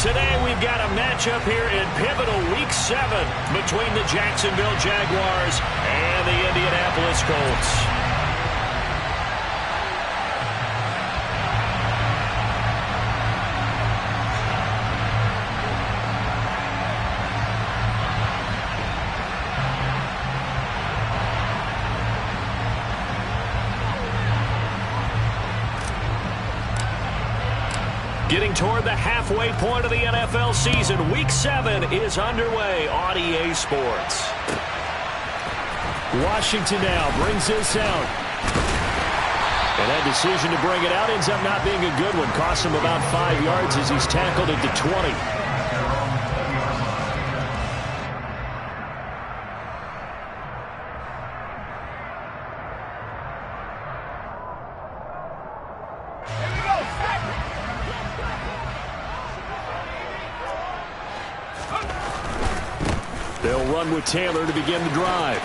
Today we've got a matchup here in pivotal Week 7 between the Jacksonville Jaguars and the Indianapolis Colts. Getting toward the halfway point of the NFL season, Week 7 is underway on EA Sports. Washington now brings this out. And that decision to bring it out ends up not being a good one. Cost him about 5 yards as he's tackled at the 20. They'll run with Taylor to begin the drive.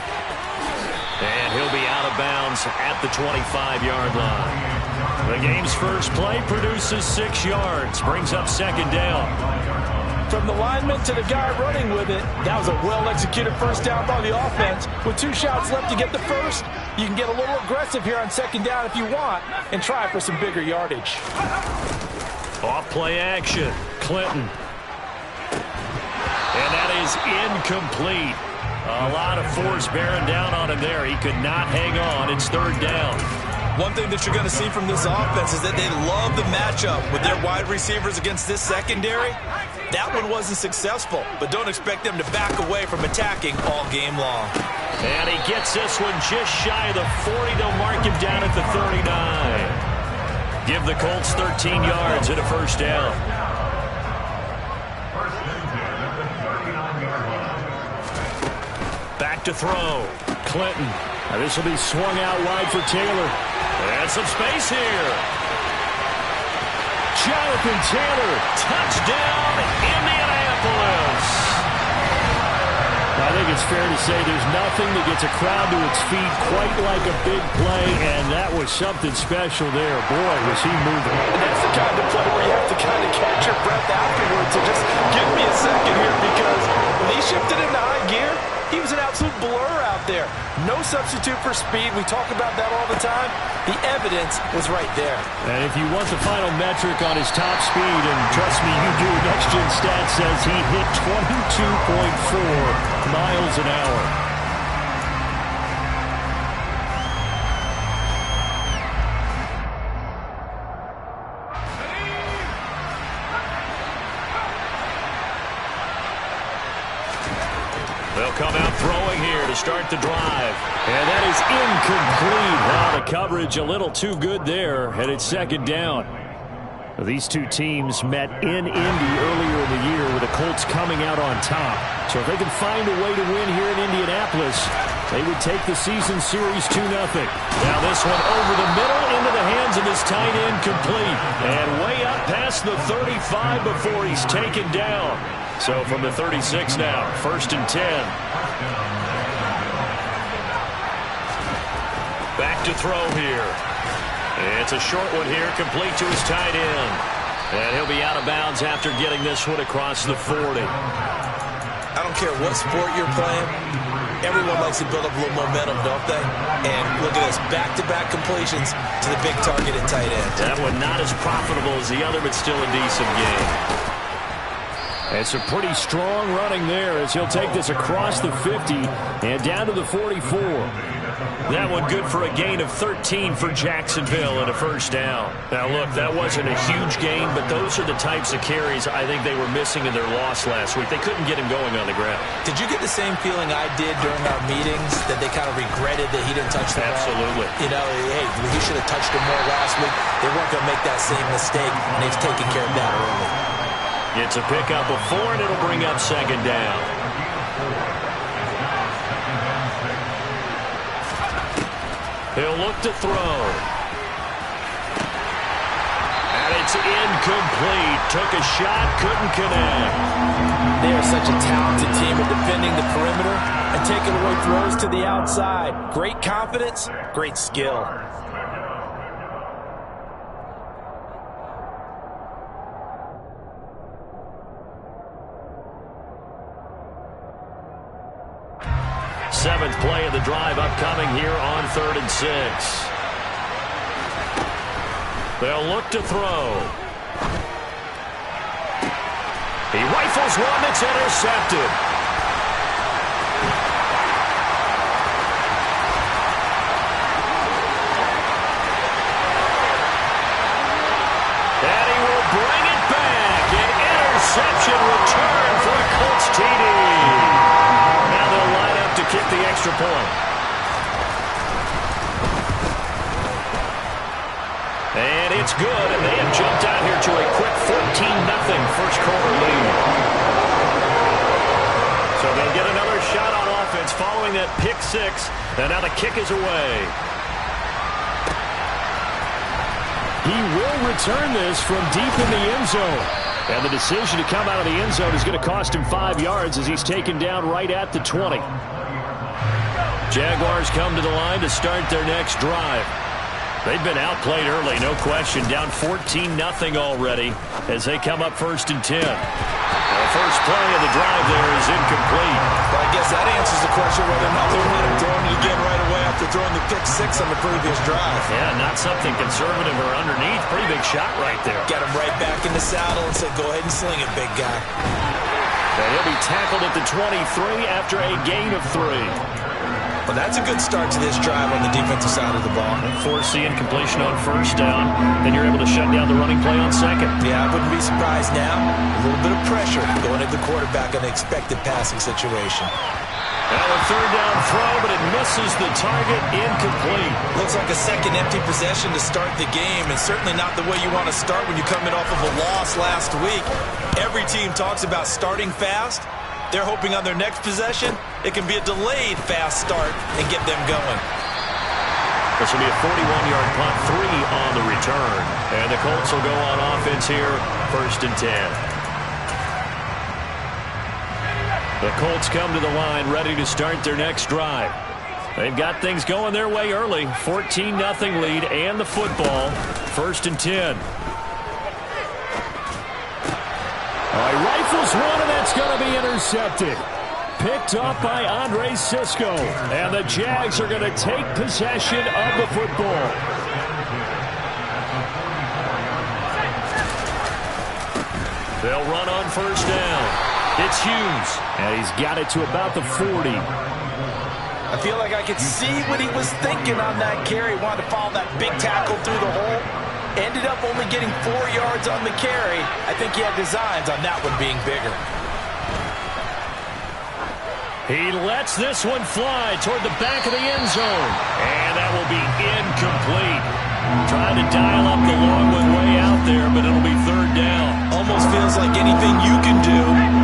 And he'll be out of bounds at the 25-yard line. The game's first play produces 6 yards, brings up second down. From the lineman to the guy running with it, that was a well-executed first down by the offense. With 2 shots left to get the first, you can get a little aggressive here on second down if you want and try for some bigger yardage. Off play action, Clinton. And that is incomplete. A lot of force bearing down on him there. He could not hang on. It's third down. One thing that you're going to see from this offense is that they love the matchup with their wide receivers against this secondary. That one wasn't successful, but don't expect them to back away from attacking all game long. And he gets this one just shy of the 40. They'll mark him down at the 39. Give the Colts 13 yards and a first down. Back to throw. Clinton. Now this will be swung out wide for Taylor. And some space here. Jonathan Taylor. Touchdown, Indianapolis. I think it's fair to say there's nothing that gets a crowd to its feet quite like a big play, and that was something special there. Boy, was he moving. That's the kind of play where you have to kind of catch your breath afterwards. So just give me a second here, because when he shifted into high gear, he was an absolute blur out there. No substitute for speed. We talk about that all the time. The evidence was right there. And if you want the final metric on his top speed, and trust me, you do, Next Gen Stats says he hit 22.4 miles an hour. They'll come out throwing here to start the drive. And that is incomplete. Now the coverage a little too good there, and it's second down. These two teams met in Indy earlier in the year with the Colts coming out on top. So if they can find a way to win here in Indianapolis, they would take the season series 2-0. Now this one over the middle into the hands of his tight end, complete. And way up past the 35 before he's taken down. So from the 36 now, 1st and 10. Back to throw here. It's a short one here, complete to his tight end. And he'll be out of bounds after getting this one across the 40. I don't care what sport you're playing. Everyone likes to build up a little momentum, don't they? And look at this, back-to-back completions to the big target at tight end. That one not as profitable as the other, but still a decent game. And some pretty strong running there as he'll take this across the 50 and down to the 44. That one good for a gain of 13 for Jacksonville and a first down. Now, look, that wasn't a huge gain, but those are the types of carries I think they were missing in their loss last week. They couldn't get him going on the ground. Did you get the same feeling I did during our meetings, that they kind of regretted that he didn't touch the ball? Absolutely. You know, hey, he should have touched him more last week. They weren't going to make that same mistake, and they've taken care of that early. It's a pickup of 4, and it'll bring up second down. He'll look to throw. And it's incomplete. Took a shot, couldn't connect. They are such a talented team at defending the perimeter and taking away throws to the outside. Great confidence, great skill. 7th play of the drive upcoming here on 3rd and 6. They'll look to throw. He rifles one that's intercepted. And he will bring it back. An interception return for a Colts TD. Now they'll line up to kick the extra point. And it's good, and they have jumped out here to a quick 14-0 first quarter lead. So they'll get another shot on offense following that pick six, and now the kick is away. He will return this from deep in the end zone. And the decision to come out of the end zone is going to cost him 5 yards as he's taken down right at the 20. Jaguars come to the line to start their next drive. They've been outplayed early, no question. Down 14-0 already as they come up 1st and 10. The first play of the drive there is incomplete. Well, I guess that answers the question whether or not they want him throwing it again right away after throwing the pick six on the previous drive. Yeah, not something conservative or underneath. Pretty big shot right there. Got him right back in the saddle and said, go ahead and sling it, big guy. And he'll be tackled at the 23 after a gain of 3. Well, that's a good start to this drive on the defensive side of the ball. Force the incompletion on 1st down. Then you're able to shut down the running play on 2nd. Yeah, I wouldn't be surprised now. A little bit of pressure going at the quarterback on the expected passing situation. Now a 3rd down throw, but it misses the target. Incomplete. Looks like a second empty possession to start the game, and certainly not the way you want to start when you're coming off of a loss last week. Every team talks about starting fast. They're hoping on their next possession, it can be a delayed fast start and get them going. This will be a 41-yard punt, 3 on the return. And the Colts will go on offense here, 1st and 10. The Colts come to the line ready to start their next drive. They've got things going their way early. 14-0 lead and the football, 1st and 10. He rifles one, and that's going to be intercepted. Picked up by Andre Sisco. And the Jags are going to take possession of the football. They'll run on 1st down. It's Hughes. And he's got it to about the 40. I feel like I could see what he was thinking on that carry. Wanted to follow that big tackle through the hole. Ended up only getting 4 yards on the carry. I think he had designs on that one being bigger. He lets this one fly toward the back of the end zone. And that will be incomplete. Trying to dial up the long one way out there, but it'll be 3rd down. Almost feels like anything you can do,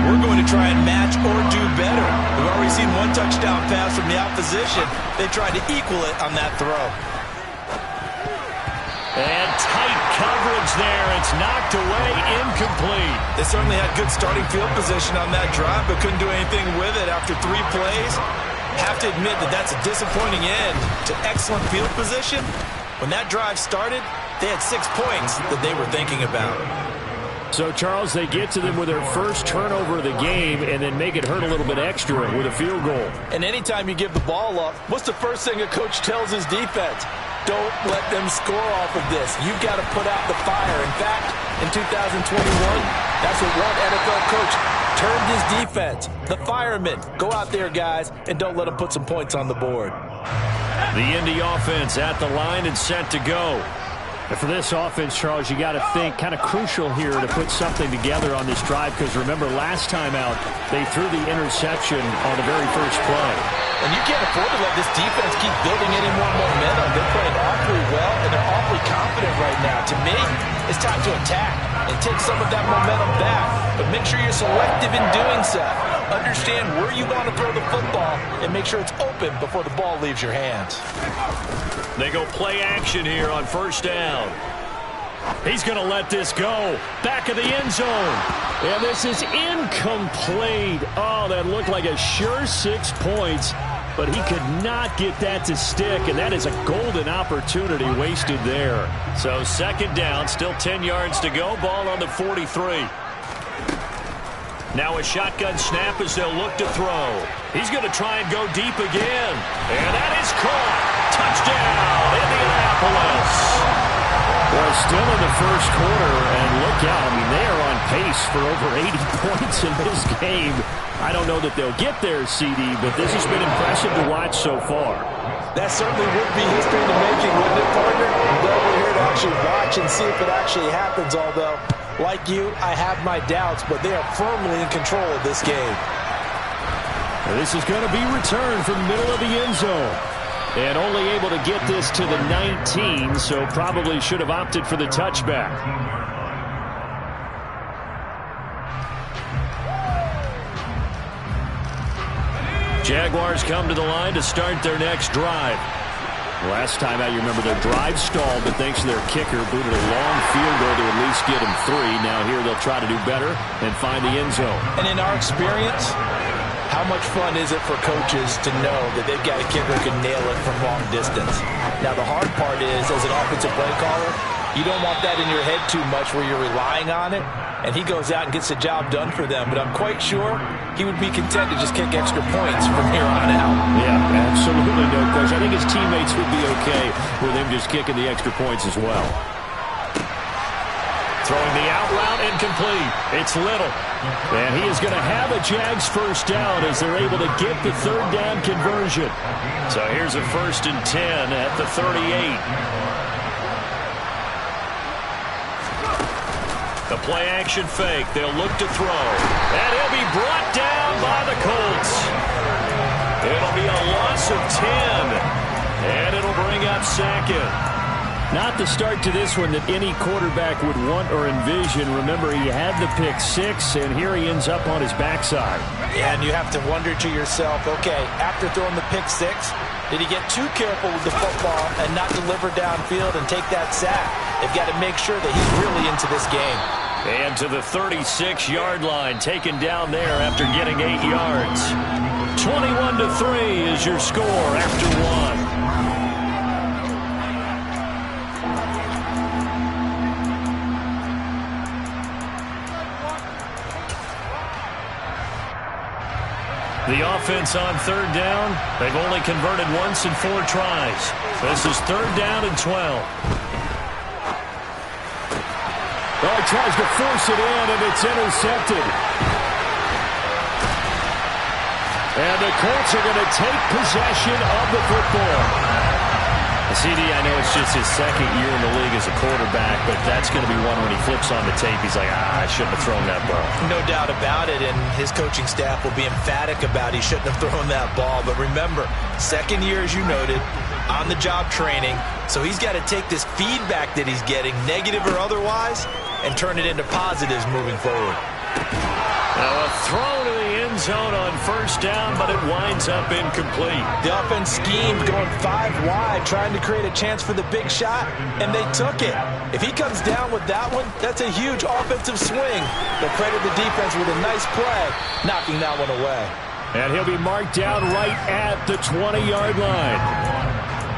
we're going to try and match or do better. We've already seen one touchdown pass from the opposition. They tried to equal it on that throw. And tight coverage there. It's knocked away, incomplete. They certainly had good starting field position on that drive, but couldn't do anything with it after 3 plays. Have to admit that that's a disappointing end to excellent field position. When that drive started, they had 6 points that they were thinking about. So, Charles, they get to them with their first turnover of the game and then make it hurt a little bit extra with a field goal. And anytime you give the ball up, what's the first thing a coach tells his defense? Don't let them score off of this. You've got to put out the fire. In fact, in 2021, that's what one NFL coach termed his defense. The firemen. Go out there, guys, and don't let them put some points on the board. The Indy offense at the line and set to go. And for this offense, Charles, you got to think kind of crucial here to put something together on this drive because remember last time out, they threw the interception on the very first play. And you can't afford to let this defense keep building any more momentum. They're playing awfully well, and they're awfully confident right now. To me, it's time to attack and take some of that momentum back. But make sure you're selective in doing so. Understand where you want to throw the football and make sure it's open before the ball leaves your hands. They go play action here on 1st down. He's going to let this go. Back of the end zone. And this is incomplete. Oh, that looked like a sure 6 points. But he could not get that to stick. And that is a golden opportunity wasted there. So 2nd down, still 10 yards to go. Ball on the 43. Now a shotgun snap as they'll look to throw. He's going to try and go deep again. And that is caught. Touchdown, Indianapolis. Well, still in the first quarter, and look out. I mean, they are on pace for over 80 points in this game. I don't know that they'll get there, CD, but this has been impressive to watch so far. That certainly would be history in the making, wouldn't it, partner? Well, we're here to actually watch and see if it actually happens, although, like you, I have my doubts, but they are firmly in control of this game. This is going to be returned from the middle of the end zone. And only able to get this to the 19, so probably should have opted for the touchback. Jaguars come to the line to start their next drive. Last time out, you remember their drive stalled, but thanks to their kicker, booted a long field goal to at least get them 3. Now here they'll try to do better and find the end zone. And in our experience, how much fun is it for coaches to know that they've got a kicker who can nail it from long distance? Now, the hard part is, as an offensive play caller, you don't want that in your head too much where you're relying on it, and he goes out and gets the job done for them. But I'm quite sure he would be content to just kick extra points from here on out. Yeah, absolutely no question. I think his teammates would be okay with him just kicking the extra points as well. Throwing the out route incomplete. It's Little. And he is going to have a Jags first down as they're able to get the third down conversion. So here's a 1st and 10 at the 38. The play action fake. They'll look to throw. And he'll be brought down by the Colts. It'll be a loss of 10. And it'll bring up 2nd. Not the start to this one that any quarterback would want or envision. Remember, he had the pick 6, and here he ends up on his backside. Yeah, and you have to wonder to yourself, okay, after throwing the pick 6, did he get too careful with the football and not deliver downfield and take that sack? They've got to make sure that he's really into this game. And to the 36-yard line, taken down there after getting 8 yards. 21-3 is your score after 1. The offense on 3rd down, they've only converted once in 4 tries. This is 3rd down and 12. Oh, he tries to force it in, and it's intercepted. And the Colts are going to take possession of the football. CD, I know it's just his 2nd year in the league as a quarterback, but that's going to be one when he flips on the tape. He's like, I shouldn't have thrown that ball. No doubt about it, and his coaching staff will be emphatic about he shouldn't have thrown that ball. But remember, 2nd year, as you noted, on-the-job training, so he's got to take this feedback that he's getting, negative or otherwise, and turn it into positives moving forward. Now a throw to the end zone on 1st down, but it winds up incomplete. The offense schemed going 5 wide, trying to create a chance for the big shot, and they took it. If he comes down with that one, that's a huge offensive swing. They'll credit the defense with a nice play, knocking that one away. And he'll be marked down right at the 20-yard line.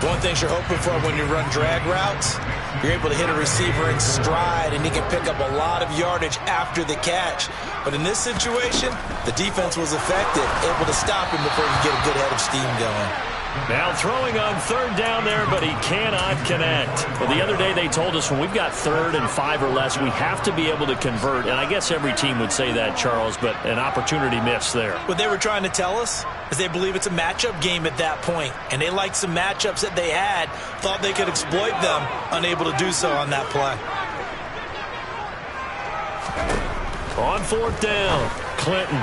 One thing you're hoping for when you run drag routes, you're able to hit a receiver in stride, and he can pick up a lot of yardage after the catch. But in this situation, the defense was effective, able to stop him before you get a good head of steam going. Now throwing on 3rd down there, but he cannot connect. Well, the other day they told us when we've got 3rd and 5 or less, we have to be able to convert. And I guess every team would say that, Charles, but an opportunity missed there. What they were trying to tell us is they believe it's a matchup game at that point, and they liked some matchups that they had, thought they could exploit them, unable to do so on that play. On 4th down, Clinton.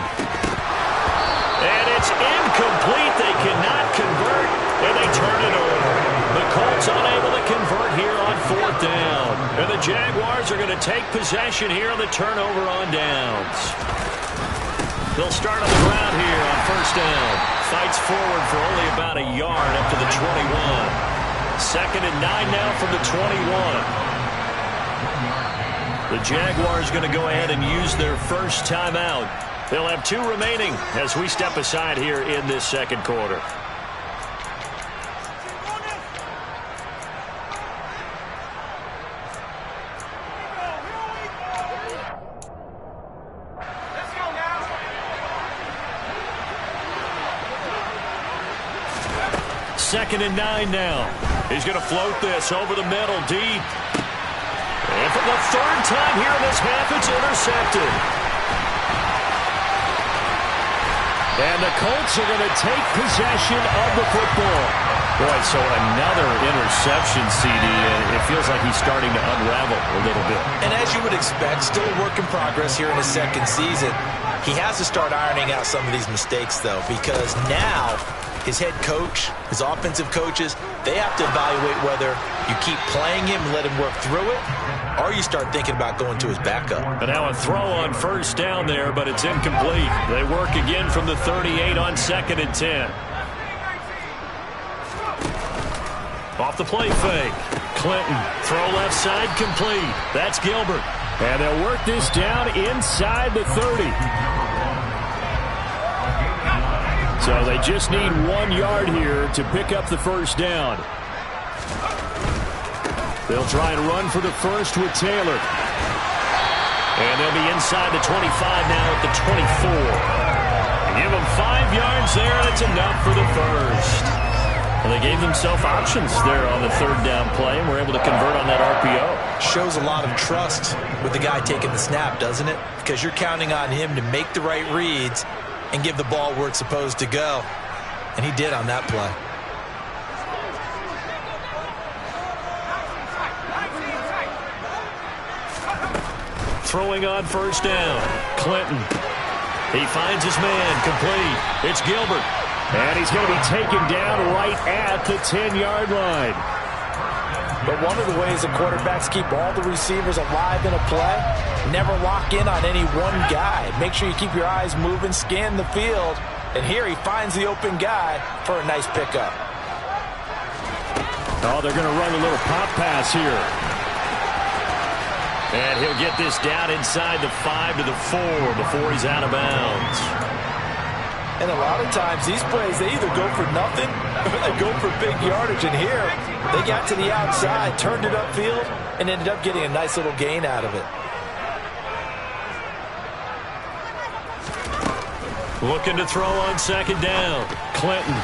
And it's incomplete. They cannot convert, and they turn it over. The Colts unable to convert here on 4th down. And the Jaguars are going to take possession here on the turnover on downs. They'll start on the ground here on 1st down. Fights forward for only about a yard up to the 21. 2nd and 9 now from the 21. The Jaguars going to go ahead and use their first timeout. They'll have 2 remaining as we step aside here in this 2nd quarter. 2nd and 9 now. He's going to float this over the middle, deep. And for the 3rd time here in this half, it's intercepted. And the Colts are going to take possession of the football. Boy, so another interception, CD, and it feels like he's starting to unravel a little bit. And as you would expect, still a work in progress here in his 2nd season. He has to start ironing out some of these mistakes, though, because now his head coach, his offensive coaches, they have to evaluate whether you keep playing him and let him work through it, or you start thinking about going to his backup. But now a throw on 1st down there, but it's incomplete. They work again from the 38 on 2nd and 10. Off the play fake. Clinton, throw left side, complete. That's Gilbert. And they'll work this down inside the 30. So they just need 1 yard here to pick up the 1st down. They'll try and run for the 1st with Taylor. And they'll be inside the 25 now at the 24. Give them 5 yards there, and it's enough for the 1st. Well, they gave themselves options there on the 3rd down play, and were able to convert on that RPO. Shows a lot of trust with the guy taking the snap, doesn't it? Because you're counting on him to make the right reads and give the ball where it's supposed to go. And he did on that play. Throwing on 1st down. Clinton. He finds his man. Complete. It's Gilbert. And he's going to be taken down right at the 10-yard line. But one of the ways the quarterbacks keep all the receivers alive in a play, never lock in on any one guy. Make sure you keep your eyes moving, scan the field. And here he finds the open guy for a nice pickup. Oh, they're going to run a little pop pass here. And he'll get this down inside the 5 to the 4 before he's out of bounds. And a lot of times these plays, they either go for nothing or they go for big yardage. And here, they got to the outside, turned it upfield, and ended up getting a nice little gain out of it. Looking to throw on 2nd down. Clinton.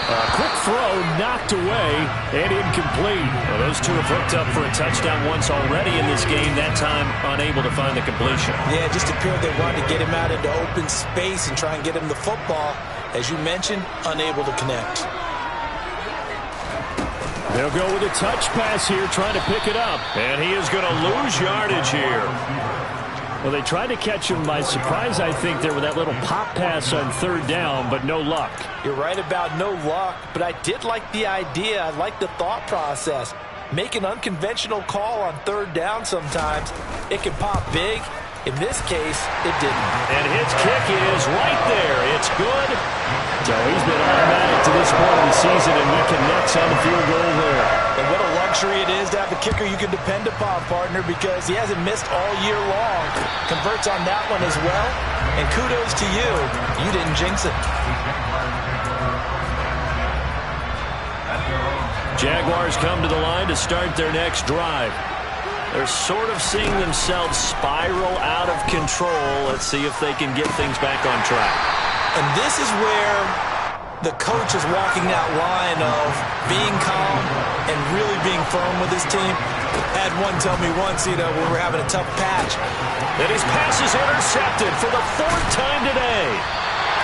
A quick throw knocked away and incomplete. Well, those two have hooked up for a touchdown once already in this game, that time unable to find the completion. Yeah, it just appeared they wanted to get him out into open space and try and get him the football. As you mentioned, unable to connect. They'll go with a touch pass here, trying to pick it up. And he is going to lose yardage here. Well, they tried to catch him by surprise, I think, there with that little pop pass on 3rd down, but no luck. You're right about no luck, but I did like the idea. I like the thought process. Make an unconventional call on 3rd down sometimes. It can pop big. In this case, it didn't. And his kick is right there. It's good. So he's been automatic to this point of the season, and he connects on the field goal there. And what a luxury it is to have a kicker you can depend upon, partner, because he hasn't missed all year long. Converts on that one as well. And kudos to you. You didn't jinx it. Jaguars come to the line to start their next drive. They're sort of seeing themselves spiral out of control. Let's see if they can get things back on track. And this is where the coach is walking that line of being calm and really being firm with his team. Had one tell me once, when we're having a tough patch. And his pass is intercepted for the 4th time today.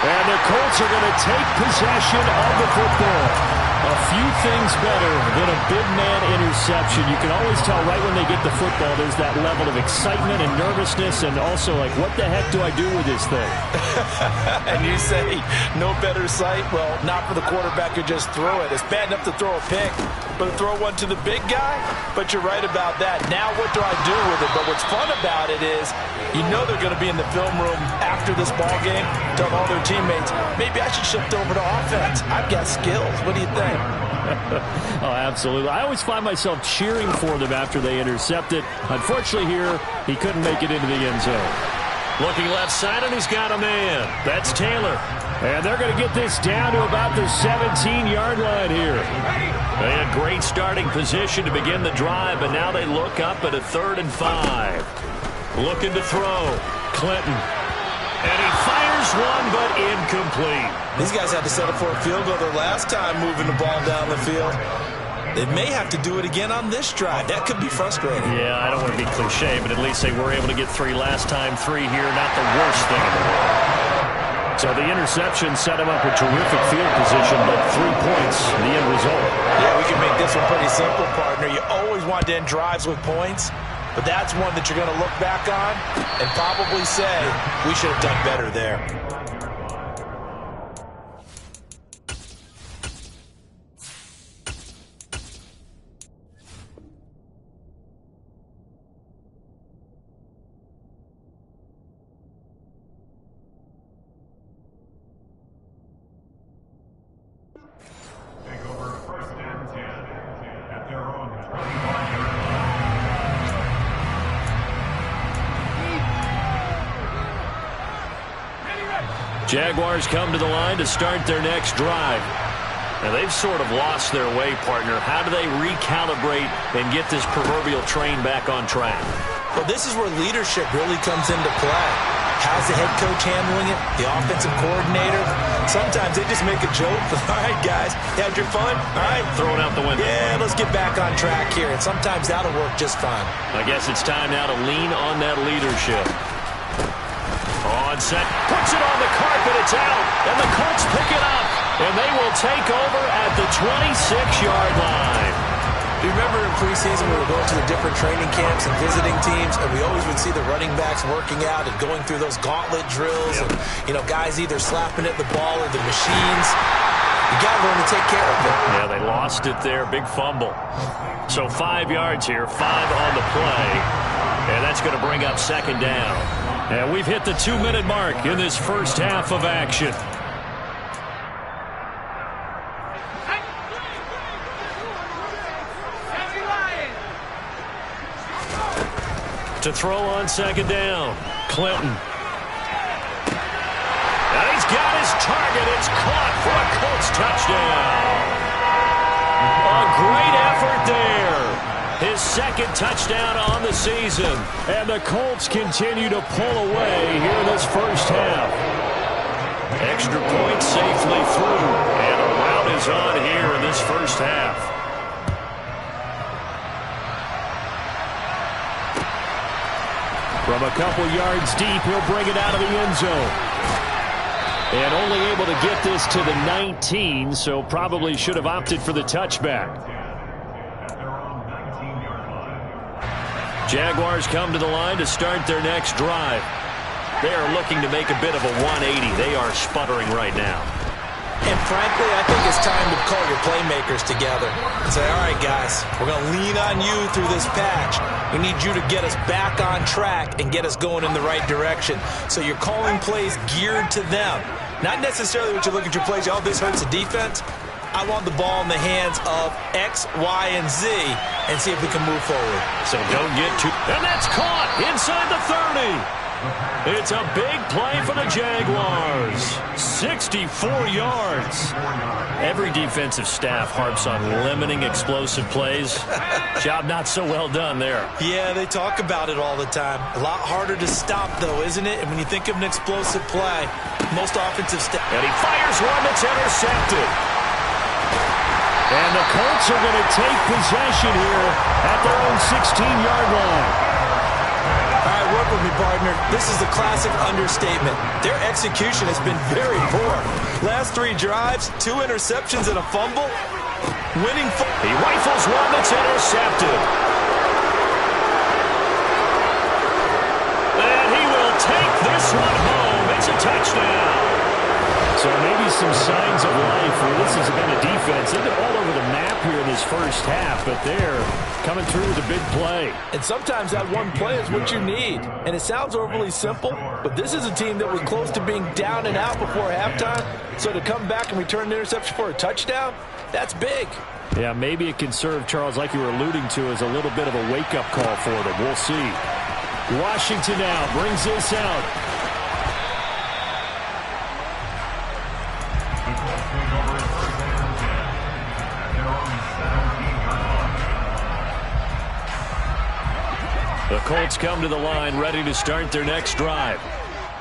And the Colts are going to take possession of the football. A few things better than a big man interception. You can always tell right when they get the football, there's that level of excitement and nervousness, and also like, what the heck do I do with this thing? And you say, no better sight? Well, not for the quarterback who just threw it. It's bad enough to throw a pick, but to throw one to the big guy? But you're right about that. Now what do I do with it? But what's fun about it is, you know they're going to be in the film room after this ball game, tell all their teammates, maybe I should shift over to offense. I've got skills. What do you think? Oh, absolutely. I always find myself cheering for them after they intercept it. Unfortunately here, he couldn't make it into the end zone. Looking left side, and he's got a man. That's Taylor. And they're going to get this down to about the 17-yard line here. They had great starting position to begin the drive, but now they look up at a 3rd and 5. Looking to throw. Clinton. And he fires one, but incomplete. These guys had to settle for a field goal their last time moving the ball down the field. They may have to do it again on this drive. That could be frustrating. Yeah, I don't want to be cliche, but at least they were able to get 3 last time. 3 here, not the worst thing in the world. So the interception set him up with terrific field position, but 3 points, the end result. Yeah, we can make this one pretty simple, partner. You always want to end drives with points, but that's one that you're going to look back on and probably say, we should have done better there. Jaguars come to the line to start their next drive. Now, they've sort of lost their way, partner. How do they recalibrate and get this proverbial train back on track? Well, this is where leadership really comes into play. How's the head coach handling it? The offensive coordinator? Sometimes they just make a joke. All right, guys, you had your fun? All right. Throw it out the window. Yeah, let's get back on track here. And sometimes that'll work just fine. I guess it's time now to lean on that leadership. On set, puts it on the carpet, it's out, and the Colts pick it up, and they will take over at the 26-yard line. Do you remember in preseason we were going to the different training camps and visiting teams, and we always would see the running backs working out and going through those gauntlet drills, and, you know, guys either slapping at the ball or the machines. You got to learn to take care of it. Yeah, they lost it there, big fumble. So 5 yards here, 5 on the play, and that's going to bring up second down. And we've hit the 2-minute mark in this first half of action. To throw on second down, Clinton. And he's got his target. It's caught for a Colts touchdown. A great effort there. His second touchdown on the season. And the Colts continue to pull away here in this first half. Extra point safely through. And a rout is on here in this first half. From a couple yards deep, he'll bring it out of the end zone. And only able to get this to the 19, so probably should have opted for the touchback. Jaguars come to the line to start their next drive. They are looking to make a bit of a 180. They are sputtering right now. And frankly, I think it's time to call your playmakers together and say, all right, guys, we're going to lean on you through this patch. We need you to get us back on track and get us going in the right direction. So you're calling plays geared to them. Not necessarily what you look at your plays, oh, this hurts the defense. I want the ball in the hands of X, Y, and Z and see if we can move forward. So don't get too... And that's caught inside the 30. It's a big play for the Jaguars. 64 yards. Every defensive staff harps on limiting explosive plays. Job not so well done there. Yeah, they talk about it all the time. A lot harder to stop, though, isn't it? And when you think of an explosive play, most offensive staff... And he fires one that's intercepted. And the Colts are going to take possession here at their own 16-yard line. All right, work with me, partner. This is a classic understatement. Their execution has been very poor. Last 3 drives, 2 interceptions and a fumble. He rifles one that's intercepted. And he will take this one home. It's a touchdown. So maybe some signs of life where this has been a defense. They've been all over the map here in this first half, but they're coming through with a big play. And sometimes that one play is what you need. And it sounds overly simple, but this is a team that was close to being down and out before halftime. So to come back and return the interception for a touchdown, that's big. Yeah, maybe it can serve, Charles, like you were alluding to, as a little bit of a wake-up call for them. We'll see. Washington now brings this out. The Colts come to the line ready to start their next drive.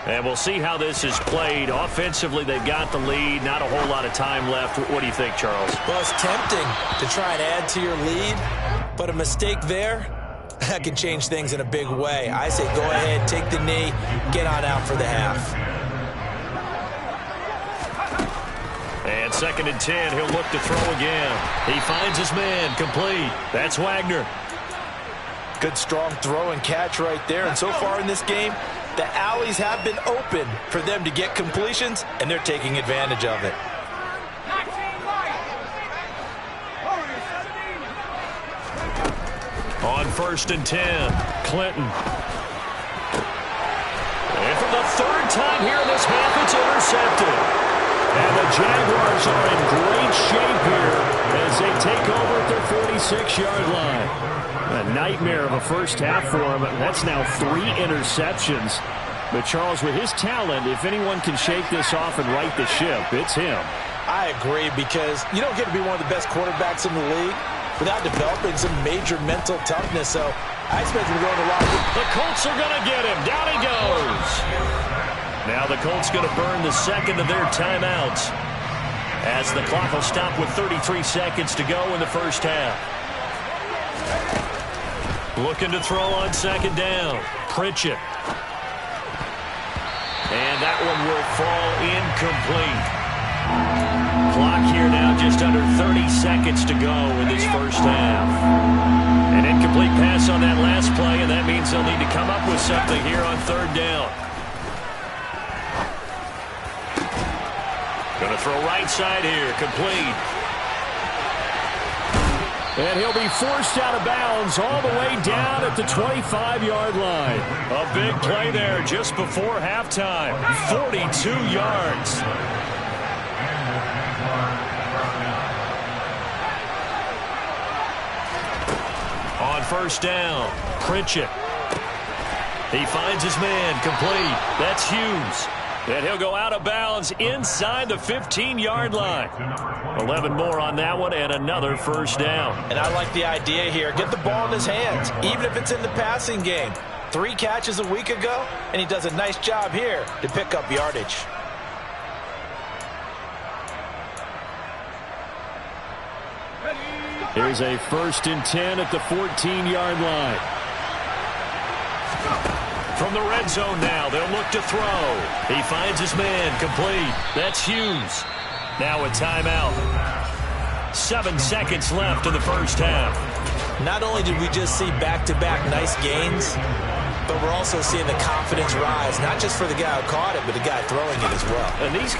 And we'll see how this is played. Offensively, they've got the lead. Not a whole lot of time left. What do you think, Charles? Well, it's tempting to try and add to your lead, but a mistake there, that can change things in a big way. I say go ahead, take the knee, get on out for the half. And 2nd and 10, he'll look to throw again. He finds his man, complete. That's Wagner. Good, strong throw and catch right there. And so far in this game, the alleys have been open for them to get completions, and they're taking advantage of it. On 1st and 10, Clinton. And for the 3rd time here in this half, it's intercepted. And the Jaguars are in great shape here as they take over at their 46-yard line. A nightmare of a first half for him. That's now 3 interceptions. But, Charles, with his talent, if anyone can shake this off and right the ship, it's him. I agree, because you don't get to be one of the best quarterbacks in the league without developing some major mental toughness. So I expect him to go in the locker room. The Colts are going to get him. Down he goes. Now the Colts going to burn the 2nd of their timeouts as the clock will stop with 33 seconds to go in the first half. Looking to throw on 2nd down. Pritchett. And that one will fall incomplete. Clock here now just under 30 seconds to go in this first half. An incomplete pass on that last play, and that means they'll need to come up with something here on 3rd down. Going to throw right side here, complete. And he'll be forced out of bounds all the way down at the 25-yard line. A big play there just before halftime. 42 yards. On 1st down, Pritchett. He finds his man, complete. That's Hughes. And he'll go out of bounds inside the 15-yard line. 11 more on that one and another first down. And I like the idea here. Get the ball in his hands, even if it's in the passing game. 3 catches a week ago, and he does a nice job here to pick up yardage. Here's a 1st and 10 at the 14-yard line. From the red zone now, they'll look to throw. He finds his man, complete. That's Hughes. Now a timeout. 7 seconds left in the first half. Not only did we just see back-to-back nice gains, but we're also seeing the confidence rise, not just for the guy who caught it, but the guy throwing it as well. And these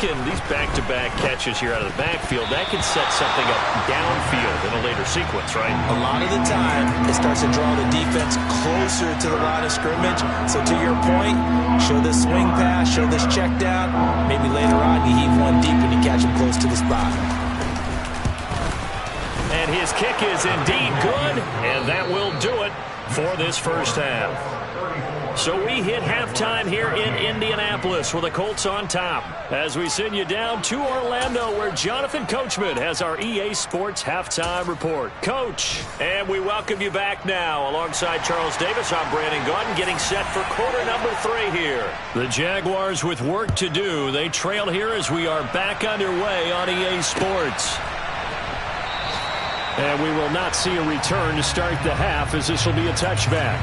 back-to-back catches here out of the backfield, that can set something up downfield in a later sequence, right? A lot of the time, it starts to draw the defense closer to the line of scrimmage. So to your point, show this swing pass, show this check down. Maybe later on you heave one deep and you catch him close to the spot. And his kick is indeed good, and that will do it for this first half. So we hit halftime here in Indianapolis with the Colts on top as we send you down to Orlando where Jonathan Coachman has our EA Sports Halftime Report. Coach, and we welcome you back now. Alongside Charles Davis, I'm Brandon Gaudin getting set for quarter number 3 here. The Jaguars with work to do. They trail here as we are back underway on EA Sports. And we will not see a return to start the half as this will be a touchback.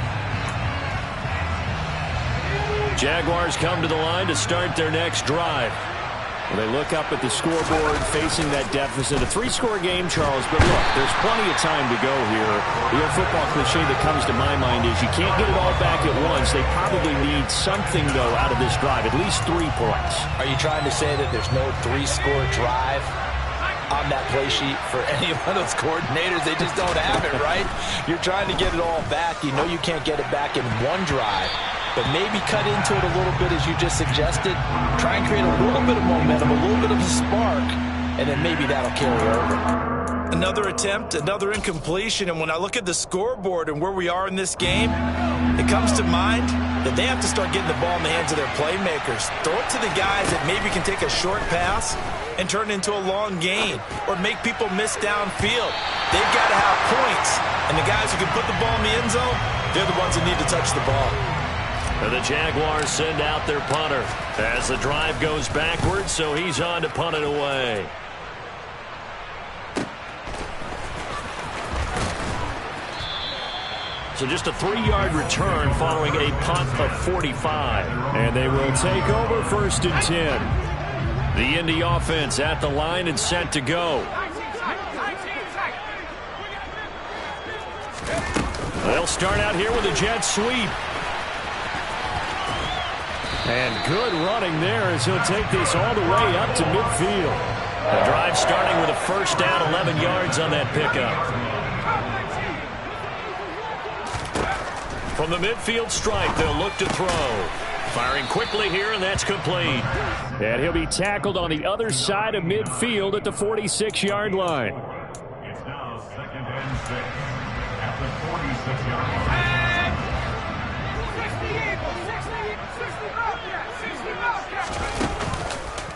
Jaguars come to the line to start their next drive. Well, they look up at the scoreboard facing that deficit. A 3-score game, Charles, but look, there's plenty of time to go here. The old football cliche that comes to my mind is you can't get it all back at once. They probably need something, though, out of this drive, at least 3 points. Are you trying to say that there's no 3-score drive on that play sheet for any one of those coordinators? They just don't have it, right? You're trying to get it all back. You know you can't get it back in one drive. But maybe cut into it a little bit, as you just suggested. Try and create a little bit of momentum, a little bit of a spark, and then maybe that'll carry over. Another attempt, another incompletion, and when I look at the scoreboard and where we are in this game, it comes to mind that they have to start getting the ball in the hands of their playmakers. Throw it to the guys that maybe can take a short pass and turn it into a long gain or make people miss downfield. They've got to have points, and the guys who can put the ball in the end zone, they're the ones that need to touch the ball. And the Jaguars send out their punter as the drive goes backwards, so he's on to punt it away. So just a 3-yard return following a punt of 45. And they will take over 1st and 10. The Indy offense at the line and set to go. They'll start out here with a jet sweep. And good running there as he'll take this all the way up to midfield. The drive starting with a 1st down, 11 yards on that pickup. From the midfield stripe, they'll look to throw. Firing quickly here, and that's complete. And he'll be tackled on the other side of midfield at the 46-yard line. It's now 2nd and 6 at the 46-yard line.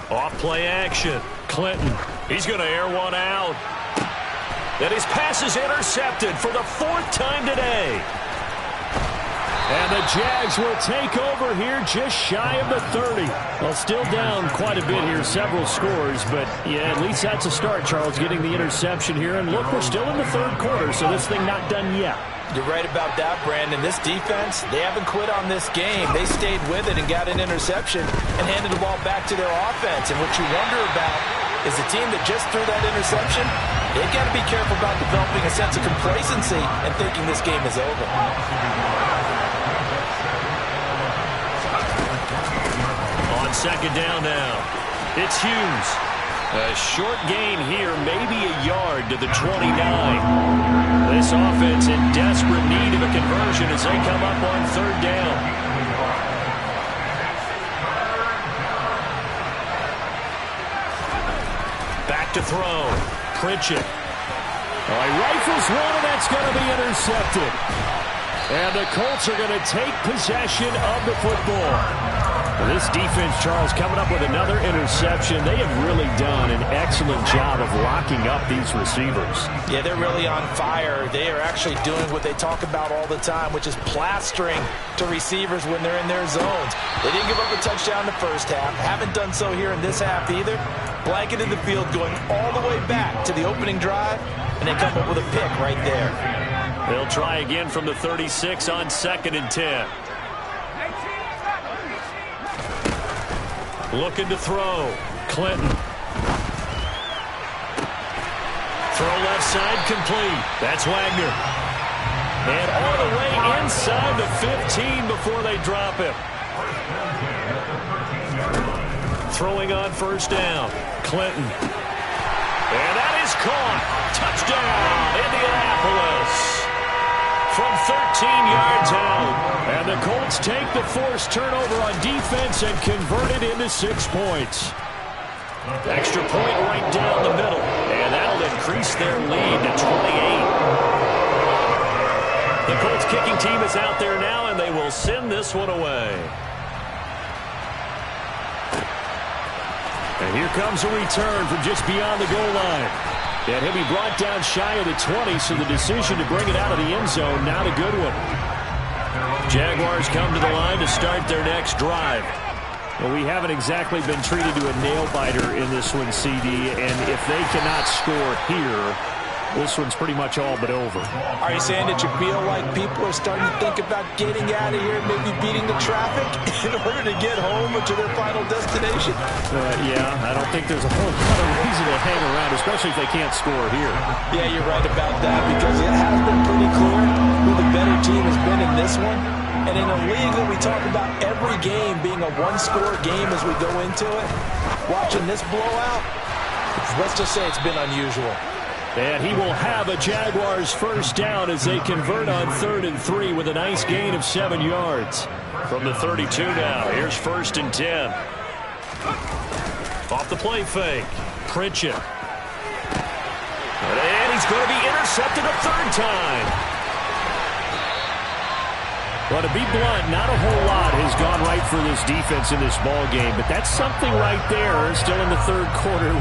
Off-play action. Clinton. He's going to air one out. And his pass is intercepted for the 4th time today. And the Jags will take over here just shy of the 30. Well, still down quite a bit here, several scores. But, yeah, at least that's a start, Charles, getting the interception here. And, look, we're still in the 3rd quarter, so this thing not done yet. You're right about that, Brandon. This defense, they haven't quit on this game. They stayed with it and got an interception and handed the ball back to their offense. And what you wonder about is the team that just threw that interception, they've got to be careful about developing a sense of complacency and thinking this game is over. On 2nd down now, it's Hughes. A short gain here, maybe a yard to the 29. This offense in desperate need of a conversion as they come up on 3rd down. Back to throw. Pritchett. Oh, he rifles one, and that's going to be intercepted. And the Colts are going to take possession of the football. This defense, Charles, coming up with another interception. They have really done an excellent job of locking up these receivers. Yeah, they're really on fire. They are actually doing what they talk about all the time, which is plastering to receivers when they're in their zones. They didn't give up a touchdown in the 1st half. Haven't done so here in this half either. Blanketed the field going all the way back to the opening drive, and they come up with a pick right there. They'll try again from the 36 on 2nd and 10. Looking to throw. Clinton. Throw left side complete. That's Wagner. And all the way inside the 15 before they drop him. Throwing on 1st down. Clinton. And that is caught. Touchdown, Indianapolis. From 13 yards out. And the Colts take the forced turnover on defense and convert it into 6 points. Extra point right down the middle. And that'll increase their lead to 28. The Colts kicking team is out there now, and they will send this one away. And here comes a return from just beyond the goal line. And he'll be brought down shy of the 20, so the decision to bring it out of the end zone, not a good one. Jaguars come to the line to start their next drive. Well, we haven't exactly been treated to a nail-biter in this one, CD, and if they cannot score here, this one's pretty much all but over. Are you saying that you feel like people are starting to think about getting out of here, maybe beating the traffic in order to get home or to their final destination? Yeah, I don't think there's a whole lot of reason to hang around, especially if they can't score here. Yeah, you're right about that, because it has been pretty clear who the better team has been in this one. And in a league that we talk about every game being a one-score game as we go into it, watching this blowout, let's just say it's been unusual. And he will have a Jaguars 1st down as they convert on 3rd and 3 with a nice gain of 7 yards. From the 32 now, here's 1st and 10. Off the play fake, Pritchett. And he's going to be intercepted a 3rd time. Well, to be blunt, not a whole lot has gone right for this defense in this ball game, but that's something right there. Still in the 3rd quarter.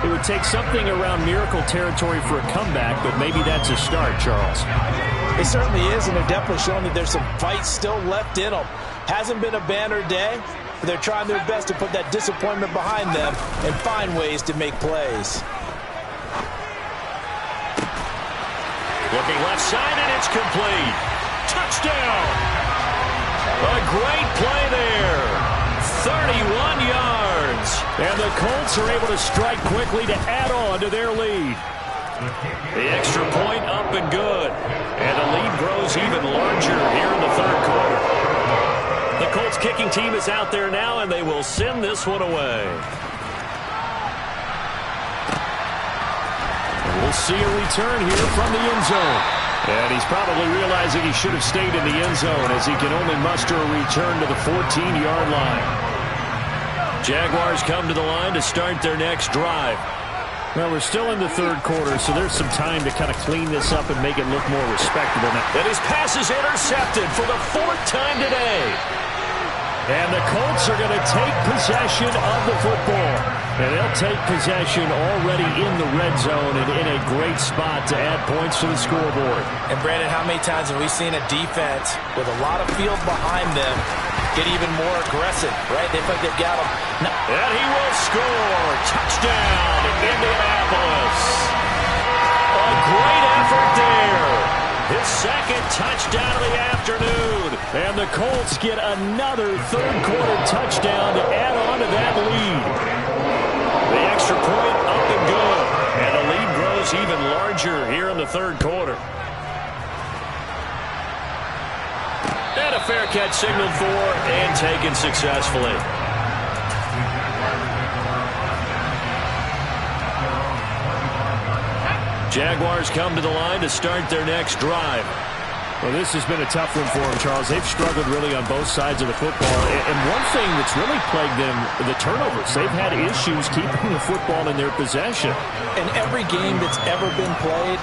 It would take something around miracle territory for a comeback, but maybe that's a start, Charles. It certainly is, and they're definitely showing that there's some fight still left in them. Hasn't been a banner day, but they're trying their best to put that disappointment behind them and find ways to make plays. Looking left side, and it's complete. Touchdown! A great play there. 31 yards. And the Colts are able to strike quickly to add on to their lead. The extra point up and good. And the lead grows even larger here in the third quarter. The Colts kicking team is out there now, and they will send this one away. We'll see a return here from the end zone. And he's probably realizing he should have stayed in the end zone as he can only muster a return to the 14-yard line. Jaguars come to the line to start their next drive. Well, we're still in the third quarter, so there's some time to kind of clean this up and make it look more respectable. And his pass is intercepted for the fourth time today. And the Colts are going to take possession of the football. And they'll take possession already in the red zone and in a great spot to add points to the scoreboard. And, Brandon, how many times have we seen a defense with a lot of field behind them get even more aggressive, right? They think they've got them. No. And he will score. Touchdown, Indianapolis. A great effort there. His second touchdown of the afternoon. And the Colts get another third-quarter touchdown to add on to that lead. The extra point up and good. And the lead grows even larger here in the third quarter. And a fair catch signaled for and taken successfully. Jaguars come to the line to start their next drive. Well, this has been a tough one for them, Charles. They've struggled really on both sides of the football. And one thing that's really plagued them, the turnovers. They've had issues keeping the football in their possession. In every game that's ever been played,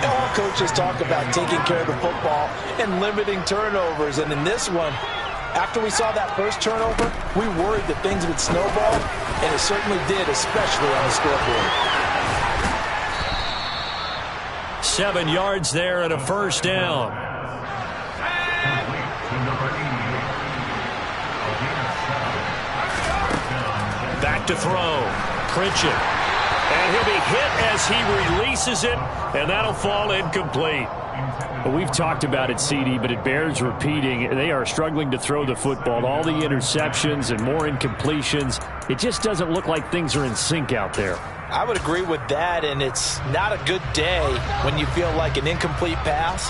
all coaches talk about taking care of the football and limiting turnovers. And in this one, after we saw that first turnover, we worried that things would snowball, and it certainly did, especially on the scoreboard. 7 yards there and a first down. Back to throw. Pritchett. And he'll be hit as he releases it, and that'll fall incomplete. Well, we've talked about it, CD, but it bears repeating. They are struggling to throw the football. All the interceptions and more incompletions. It just doesn't look like things are in sync out there. I would agree with that, and it's not a good day when you feel like an incomplete pass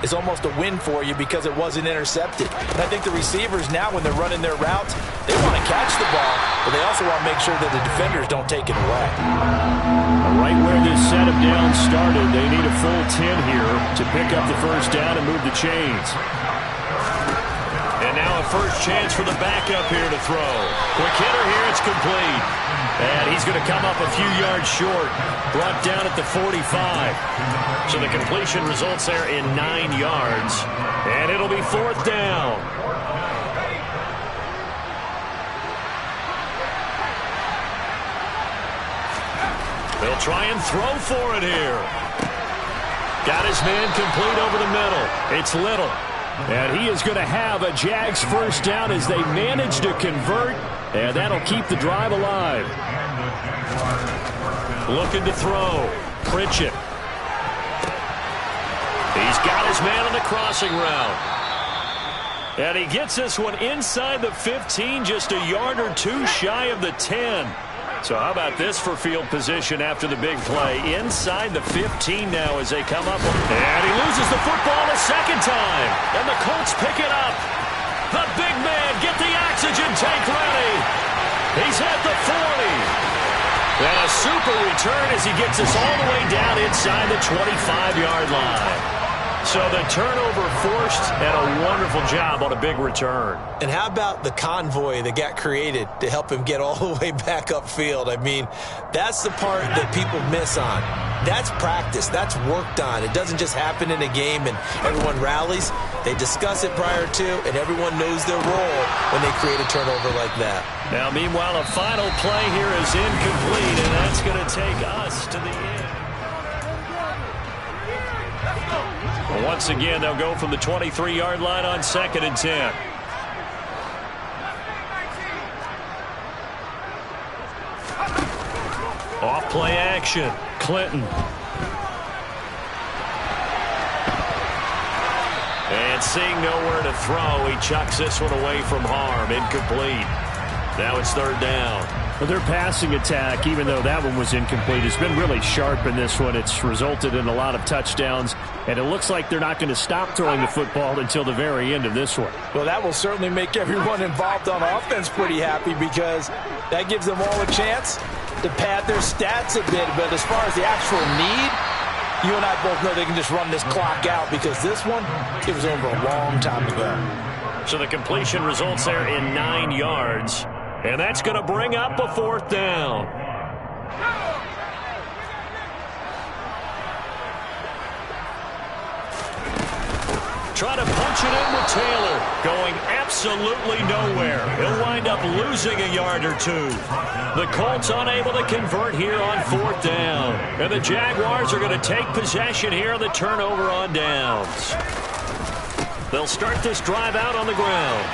is almost a win for you because it wasn't intercepted. And I think the receivers now, when they're running their routes, they want to catch the ball, but they also want to make sure that the defenders don't take it away. Right where this set of downs started, they need a full 10 here to pick up the first down and move the chains. And now a first chance for the backup here to throw. Quick hitter here, it's complete. And he's going to come up a few yards short. Brought down at the 45. So the completion results there in 9 yards. And it'll be fourth down. They'll try and throw for it here. Got his man complete over the middle. It's Little. And he is going to have a Jags first down as they manage to convert. And that'll keep the drive alive. Looking to throw. Pritchett. He's got his man on the crossing route. And he gets this one inside the 15, just a yard or two shy of the 10. So how about this for field position after the big play? Inside the 15 now as they come up. And he loses the football a second time. And the Colts pick it up. The big man, get the oxygen tank ready. He's at the 40. And a super return as he gets us all the way down inside the 25-yard line. So the turnover forced and a wonderful job on a big return. And how about the convoy that got created to help him get all the way back upfield? I mean, that's the part that people miss on. That's practice. That's worked on. It doesn't just happen in a game and everyone rallies. They discuss it prior to, and everyone knows their role when they create a turnover like that. Now, meanwhile, a final play here is incomplete, and that's going to take us to the end. Once again, they'll go from the 23-yard line on 2nd and 10. Off play action. Clinton. And seeing nowhere to throw, he chucks this one away from harm. Incomplete. Now it's 3rd down. Well, their passing attack, even though that one was incomplete, has been really sharp in this one. It's resulted in a lot of touchdowns, and it looks like they're not going to stop throwing the football until the very end of this one. Well, that will certainly make everyone involved on offense pretty happy because that gives them all a chance to pad their stats a bit. But as far as the actual need, you and I both know they can just run this clock out because this one, it was over a long time ago. So the completion results there in 9 yards. And that's going to bring up a 4th down. Trying to punch it in with Taylor. Going absolutely nowhere. He'll wind up losing a yard or 2. The Colts unable to convert here on 4th down. And the Jaguars are going to take possession here on the turnover on downs. They'll start this drive out on the ground.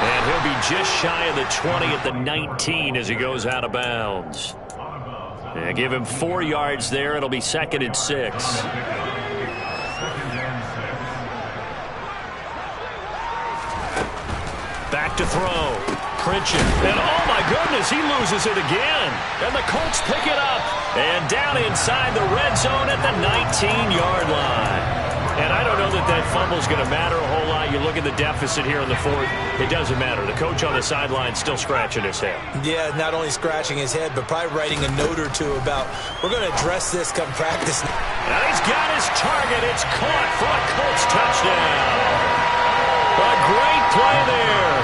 And he'll be just shy of the 20 at the 19 as he goes out of bounds. And give him 4 yards there. It'll be 2nd and 6. Back to throw. Pritchett. And oh my goodness, he loses it again. And the Colts pick it up. And down inside the red zone at the 19-yard line. And I don't know that that fumble is going to matter a whole lot. You look at the deficit here in the 4th. It doesn't matter. The coach on the sideline still scratching his head. Yeah, not only scratching his head, but probably writing a note or two about, we're going to address this come practice. And he's got his target. It's caught for a Colts touchdown. A great play there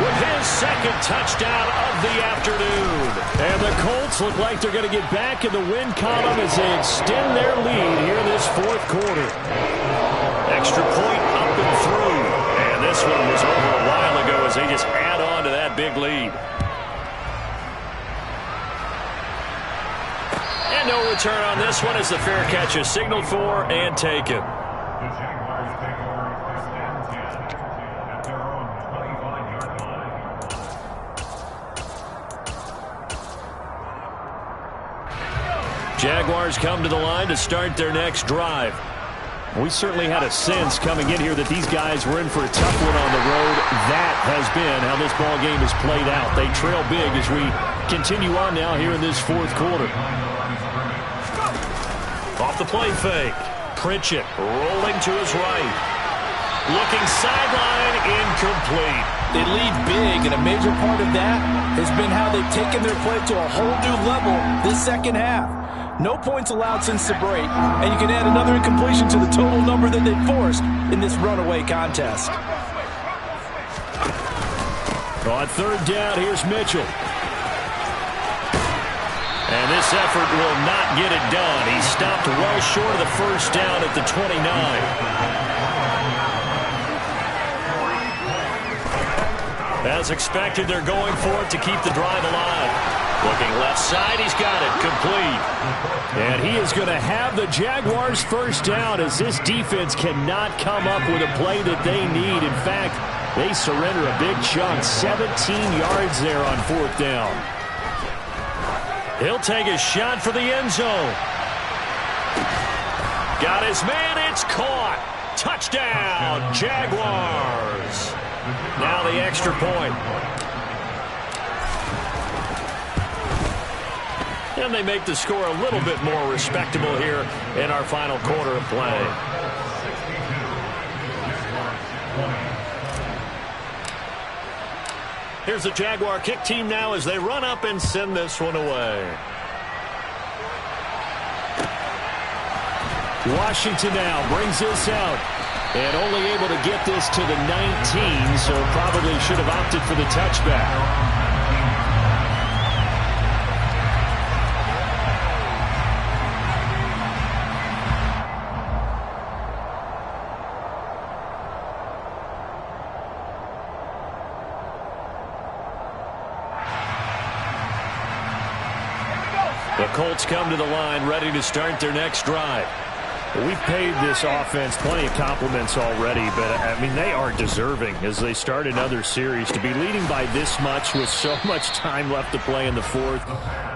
with his 2nd touchdown of the afternoon. And the Colts look like they're going to get back in the win column as they extend their lead here in this 4th quarter. Extra point up and through. And this one was over a while ago as they just add on to that big lead. And no return on this one as the fair catch is signaled for and taken. The Jaguars take over 1st and 10 at their own 25-yard line. Jaguars come to the line to start their next drive. We certainly had a sense coming in here that these guys were in for a tough one on the road. That has been how this ball game has played out. They trail big as we continue on now here in this 4th quarter. Off the play fake. Pritchett rolling to his right. Looking sideline, incomplete. They lead big, and a major part of that has been how they've taken their play to a whole new level this 2nd half. No points allowed since the break, and you can add another incompletion to the total number that they forced in this runaway contest. On 3rd down, here's Mitchell. And this effort will not get it done. He's stopped well short of the 1st down at the 29. As expected, they're going for it to keep the drive alive. Looking left side, he's got it, complete. And he is going to have the Jaguars' 1st down as this defense cannot come up with a play that they need. In fact, they surrender a big chunk, 17 yards there on 4th down. He'll take a shot for the end zone. Got his man, it's caught. Touchdown, Jaguars. Now the extra point. And they make the score a little bit more respectable here in our final quarter of play. Here's the Jaguar kick team now as they run up and send this one away. Washington now brings this out. And only able to get this to the 19, so probably should have opted for the touchback. The Colts come to the line ready to start their next drive. We've paid this offense plenty of compliments already, but, I mean, they are deserving as they start another series. To be leading by this much with so much time left to play in the fourth,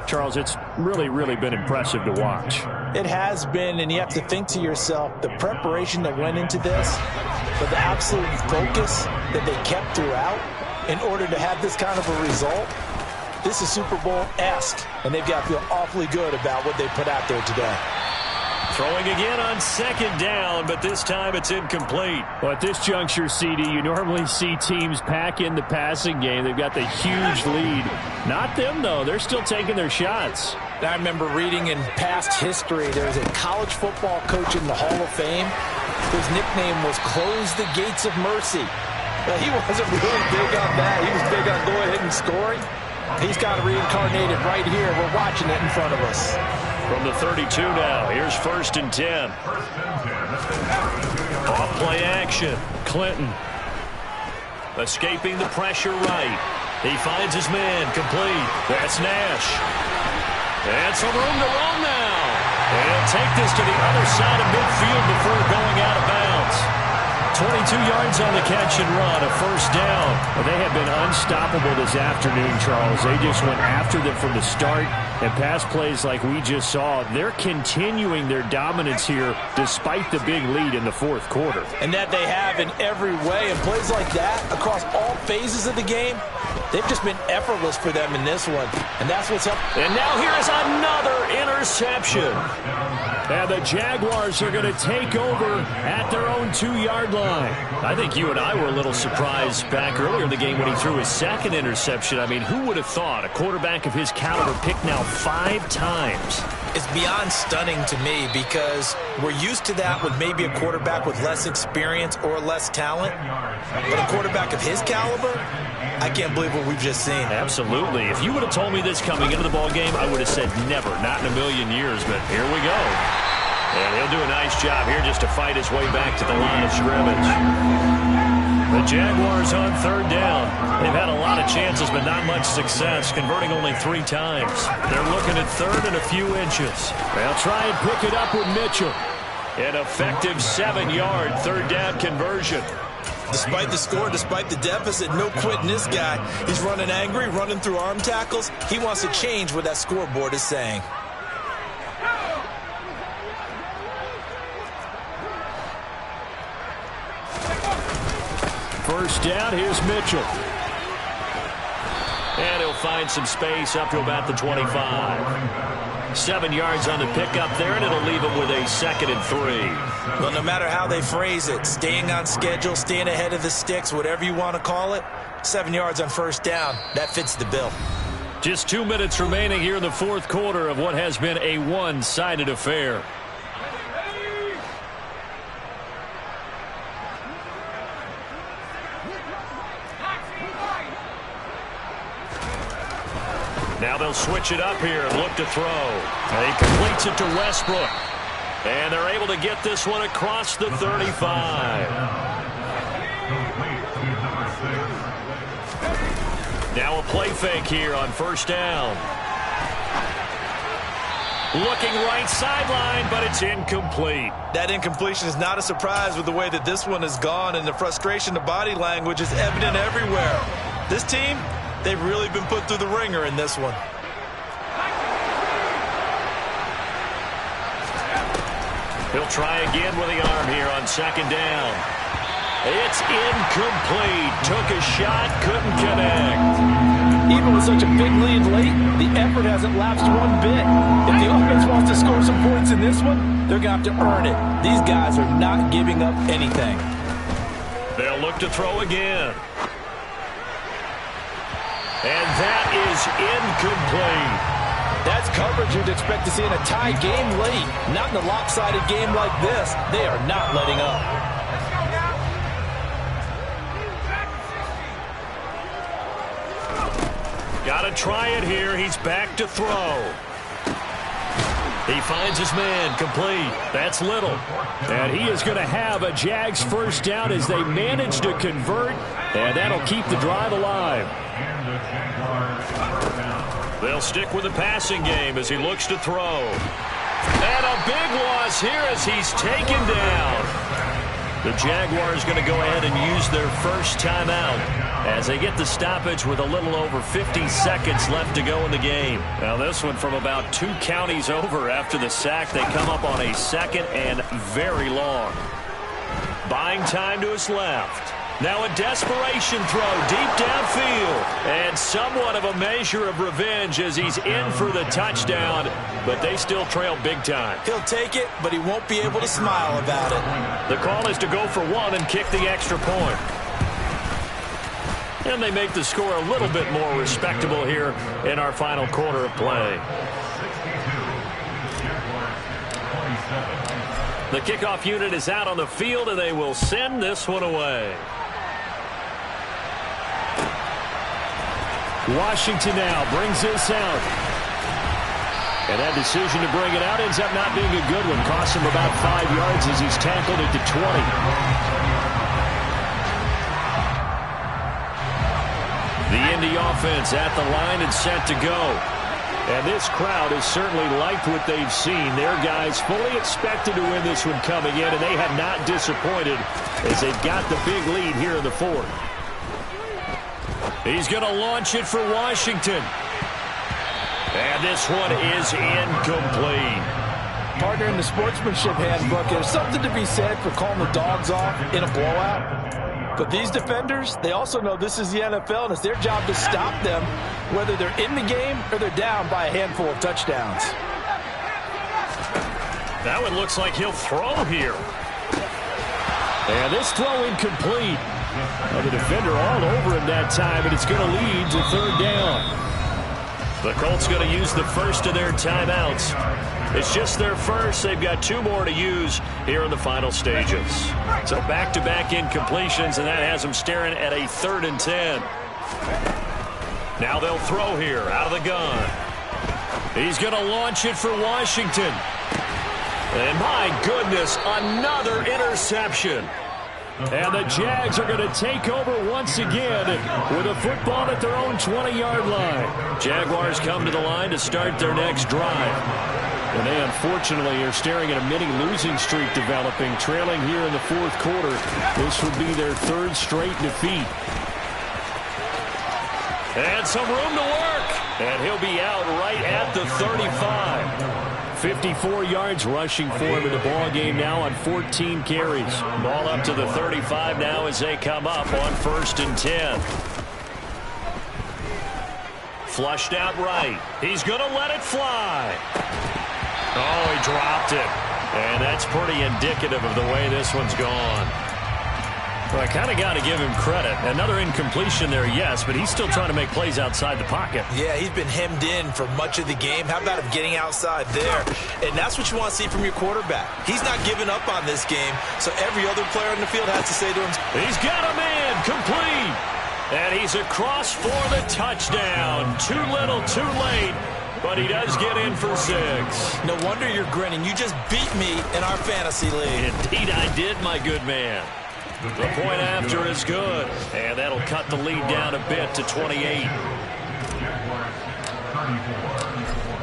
Charles, it's really, really been impressive to watch. It has been, and you have to think to yourself, the preparation that went into this, but the absolute focus that they kept throughout in order to have this kind of a result, this is Super Bowl-esque, and they've got to feel awfully good about what they put out there today. Throwing again on second down, but this time it's incomplete. Well, at this juncture, CD, you normally see teams pack in the passing game. They've got the huge lead. Not them, though. They're still taking their shots. I remember reading in past history, there's a college football coach in the Hall of Fame whose nickname was Close the Gates of Mercy. But he wasn't really big on that. He was big on go ahead and scoring. He's got reincarnated right here. We're watching it in front of us. From the 32 now, here's 1st and 10. Off play action. Clinton escaping the pressure right. He finds his man complete. That's Nash. And some room to run now. And he'll take this to the other side of midfield before going out of bounds. 22 yards on the catch and run, a 1st down. Well, they have been unstoppable this afternoon, Charles. They just went after them from the start, and pass plays like we just saw, they're continuing their dominance here despite the big lead in the fourth quarter. And that they have in every way, and plays like that across all phases of the game, they've just been effortless for them in this one, and that's what's helped. And now here's another interception. And the Jaguars are going to take over at their own 2-yard line. I think you and I were a little surprised back earlier in the game when he threw his second interception. I mean, who would have thought a quarterback of his caliber picked now 5 times? It's beyond stunning to me because we're used to that with maybe a quarterback with less experience or less talent. But a quarterback of his caliber, I can't believe what we've just seen. Absolutely. If you would have told me this coming into the ball game, I would have said never, not in a million years. But here we go. And he'll do a nice job here just to fight his way back to the line of scrimmage. The Jaguars on 3rd down. They've had a lot of chances, but not much success, converting only 3 times. They're looking at 3rd and a few inches. They'll try and pick it up with Mitchell. An effective 7-yard 3rd down conversion. Despite the score, despite the deficit, no quitting this guy. He's running angry, running through arm tackles. He wants to change what that scoreboard is saying. First down, here's Mitchell. And he'll find some space up to about the 25. 7 yards on the pickup there, and it'll leave him with a 2nd and 3. Well, no matter how they phrase it, staying on schedule, staying ahead of the sticks, whatever you want to call it, 7 yards on 1st down, that fits the bill. Just 2 minutes remaining here in the fourth quarter of what has been a one-sided affair. Now they'll switch it up here and look to throw. And he completes it to Westbrook. And they're able to get this one across the 35. Now a play fake here on 1st down. Looking right sideline, but it's incomplete. That incompletion is not a surprise with the way that this one has gone, and the frustration, the body language is evident everywhere. This team, they've really been put through the ringer in this one. He'll try again with the arm here on 2nd down. It's incomplete. Took a shot, couldn't connect. Even with such a big lead late, the effort hasn't lapsed one bit. If the offense wants to score some points in this one, they're going to have to earn it. These guys are not giving up anything. They'll look to throw again. And that is incomplete. That's coverage you'd expect to see in a tie game late. Not in a lopsided game like this. They are not letting up. Got to try it here. He's back to throw. He finds his man complete. That's Little. And he is going to have a Jags 1st down as they manage to convert. And that'll keep the drive alive. They'll stick with the passing game as he looks to throw. And a big loss here as he's taken down. The Jaguars going to go ahead and use their first timeout as they get the stoppage with a little over 50 seconds left to go in the game. Now this one from about 2 counties over after the sack. They come up on a 2nd and very long. Buying time to his left. Now a desperation throw deep downfield. And somewhat of a measure of revenge as he's in for the touchdown. But they still trail big time. He'll take it, but he won't be able to smile about it. The call is to go for 1 and kick the extra point. And they make the score a little bit more respectable here in our final quarter of play. The kickoff unit is out on the field, and they will send this one away. Washington now brings this out. And that decision to bring it out ends up not being a good one. Costs him about 5 yards as he's tackled at the 20. The Indy offense at the line and set to go. And this crowd has certainly liked what they've seen. Their guys fully expected to win this one coming in, and they have not disappointed as they've got the big lead here in the 4th. He's going to launch it for Washington. And this one is incomplete. Partner, in the sportsmanship handbook, there's something to be said for calling the dogs off in a blowout. But these defenders, they also know this is the NFL, and it's their job to stop them, whether they're in the game or they're down by a handful of touchdowns. That one looks like he'll throw here. And this throw incomplete. Well, the defender all over him that time, and it's going to lead to 3rd down. The Colts going to use the first of their timeouts. It's just their first. They've got 2 more to use here in the final stages. So back-to-back incompletions, and that has them staring at a 3rd and 10. Now they'll throw here out of the gun. He's going to launch it for Washington. And my goodness, another interception. And the Jags are going to take over once again with a football at their own 20-yard line. Jaguars come to the line to start their next drive. And they unfortunately are staring at a mini losing streak developing, trailing here in the 4th quarter. This would be their 3rd straight defeat. And some room to work. And he'll be out right at the 35. 54 yards rushing for him in the ball game now on 14 carries. Ball up to the 35 now as they come up on 1st and 10. Flushed out right. He's going to let it fly. Oh, he dropped it. And that's pretty indicative of the way this one's gone. Well, I kind of got to give him credit. Another incompletion there, yes, but he's still trying to make plays outside the pocket. Yeah, he's been hemmed in for much of the game. How about him getting outside there? And that's what you want to see from your quarterback. He's not giving up on this game, so every other player in the field has to say to him, he's got a man complete. And he's across for the touchdown. Too little, too late. But he does get in for 6. No wonder you're grinning. You just beat me in our fantasy league. Indeed I did, my good man. The point after is good. And that'll cut the lead down a bit to 28.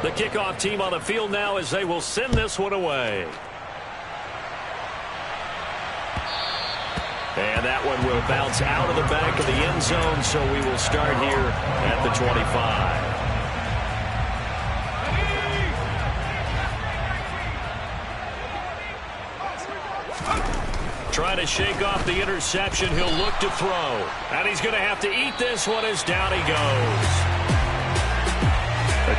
The kickoff team on the field now as they will send this one away. And that one will bounce out of the back of the end zone, so we will start here at the 25. Trying to shake off the interception. He'll look to throw. And he's going to have to eat this one as down he goes.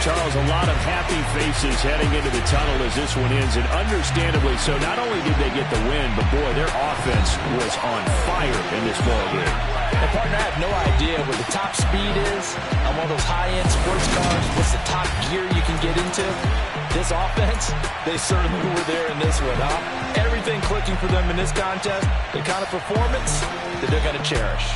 Charles, a lot of happy faces heading into the tunnel as this one ends, and understandably so. Not only did they get the win, but boy, their offense was on fire in this ballgame. And partner, I have no idea where the top speed is on one of those high-end sports cars. What's the top gear you can get into? This offense, they certainly were there in this one, huh? Everything clicking for them in this contest, the kind of performance that they're going to cherish.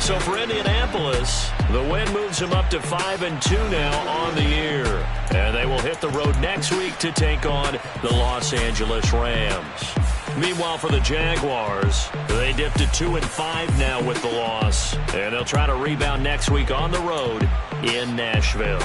So for Indianapolis, the win moves them up to 5-2 now on the year. And they will hit the road next week to take on the Los Angeles Rams. Meanwhile, for the Jaguars, they dipped to 2-5 now with the loss. And they'll try to rebound next week on the road in Nashville.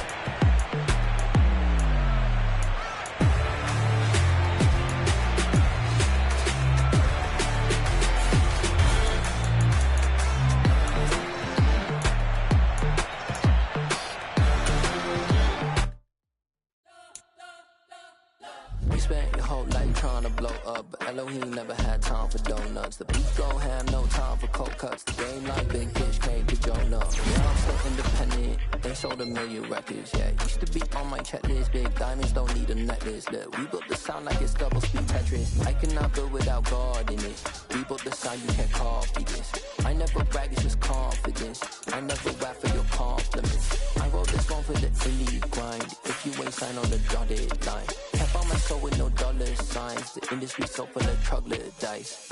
trying to blow up, but Elohim never had time for donuts. The beat go ham, no time for cold cuts. The game like Big Fish came to Jonah. Yeah, I'm still independent, they sold 1 million records, yeah. Used to be on my checklist, big diamonds don't need a necklace. Look, we built the sound like it's double speed Tetris. I cannot build without God in it. We built the sound, you can't copy this. I never brag, it's just confidence. I never rap for your compliments. I wrote this one for the elite grind. If you ain't signed on the dotted line, kept on my soul with no dollar signs. The industry so full of troglodytes.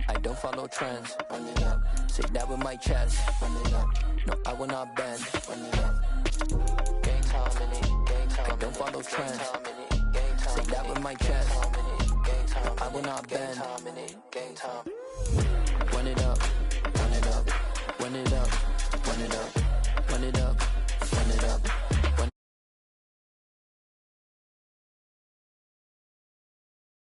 I don't follow trends. Run it up. Say that with my chest. Run it up. No, I will not bend. Run it up. Gang time in it. Gang time. I don't follow trends. Say that with my chest. No, I will not bend. Gang time. Run it up. Run it up. Run it up.